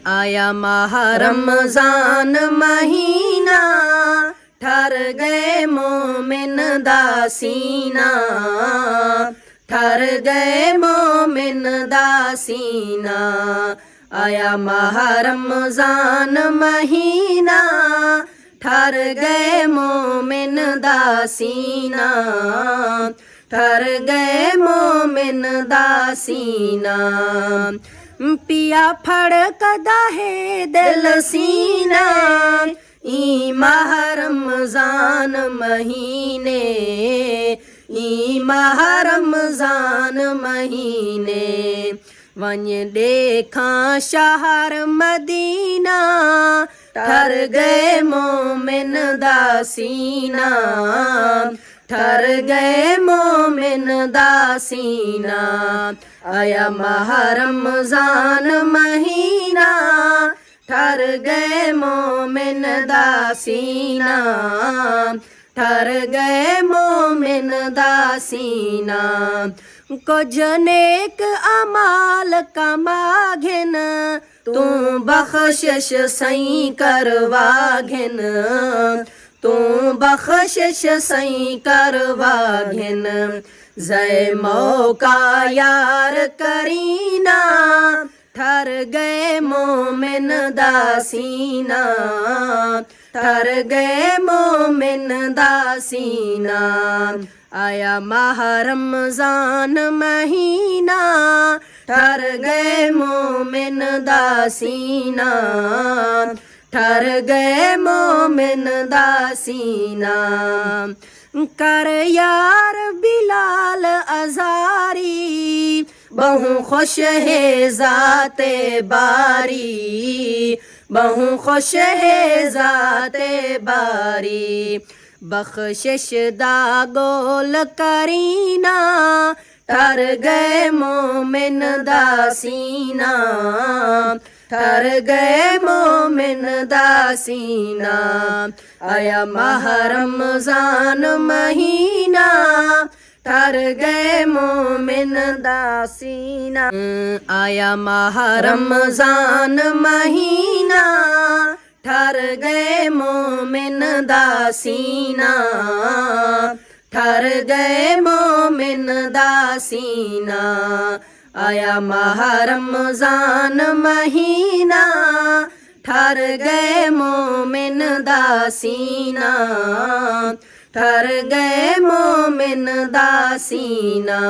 आया माह रमजान महीना, ठर गए मोमिन दा सीना, ठर गए मोमिन दा सीना। आया माह रमजान महीना, ठर गए मोमिन दा सीना, ठर गए मोमिन दा सीना। पिया फड़कदा है दिल सीना, ई माह रमजान महीने, ई माह रमजान महीने। वंज देखा शहर मदीना, ठर गए मोमिन दा सीना, ठर गए मोमिन दा सीना। आया माह रमजान महीना, ठर गए मोमिन दा सीना, ठर गए मोमिन दा सीना। कुछ नेक अमाल कमाघिन, तू बख्शिश सही करवाघिन, तू बख्शिश सही करवाघिन। जय मौका यार करीना, ठर गए मोमिन दा सीना, ठर गए मोमिन दा सीना। आया माह रमजान महीना, ठर गए मोमिन दा सीना, ठर गए मोमिन दा सीना। कर यार बिलाल अजारी, बहु खुश है जाते बारी, बहु खुश है जाते बारी। बख्शिश दा गोल करीना, ठर गए मोमिन दा सीना, ठर गए मोमिन दा सीना। आया माह रमजान महीना, ठर गए मोमिन दा सीना। आया माह रमजान महीना, ठर गए मोमिन दा सीना, ठर गए मोमिन दा सीना। आया माह रमजान महीना, ठर गए मोमिन दा सीना, ठर गए मोमिन दा सीना।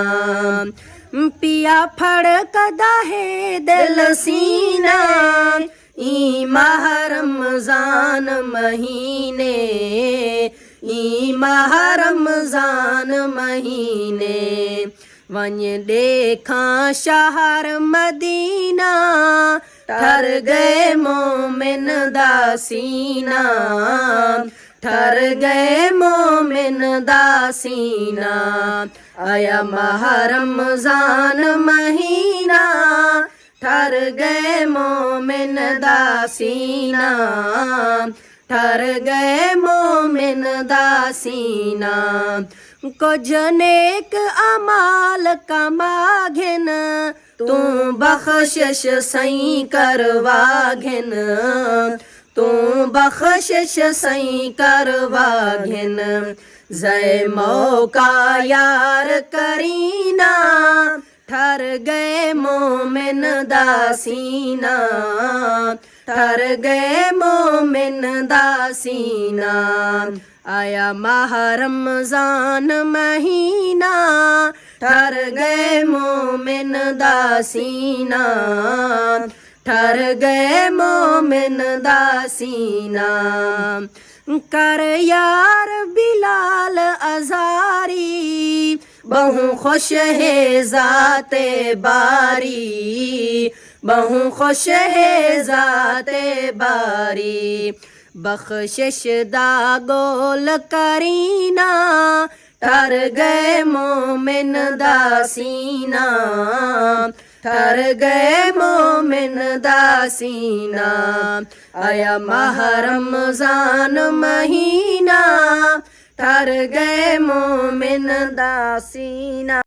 पिया फड़कदा है दिल सीना, ई माह रमजान महीने, ई माह रमजान महीने। वंज देखा शहर मदीना, ठर गए मोमिन दा सीना, ठर गए मोमिन दा सीना। आया माह रमजान महीना, ठर गए मोमिन दा सीना, ठर गए मोमिन दा सीना। कुछ नेक अमाल कमाघिन, तू बख्शिश सही करवाघिन, तू बख्शिश सही करवाघिन। जय मौका यार करीना, ठर गए मोमिन दा सीना, ठर गए मोमिन दा सीना। आया माह रमजान महीना, ठर गए मोमिन दा सीना, ठर गए मोमिन दा सीना। कर यार बिलाल अजारी, बहु खुश है जाते बारी, बहु खुश है जाते बारी। बख्शिश दा गोल करीना, ठर गए मोमिन दा सीना, ठर गए मोमिन दा सीना। आया माह रमजान महीना, ठर गए मोमिन दा सीना।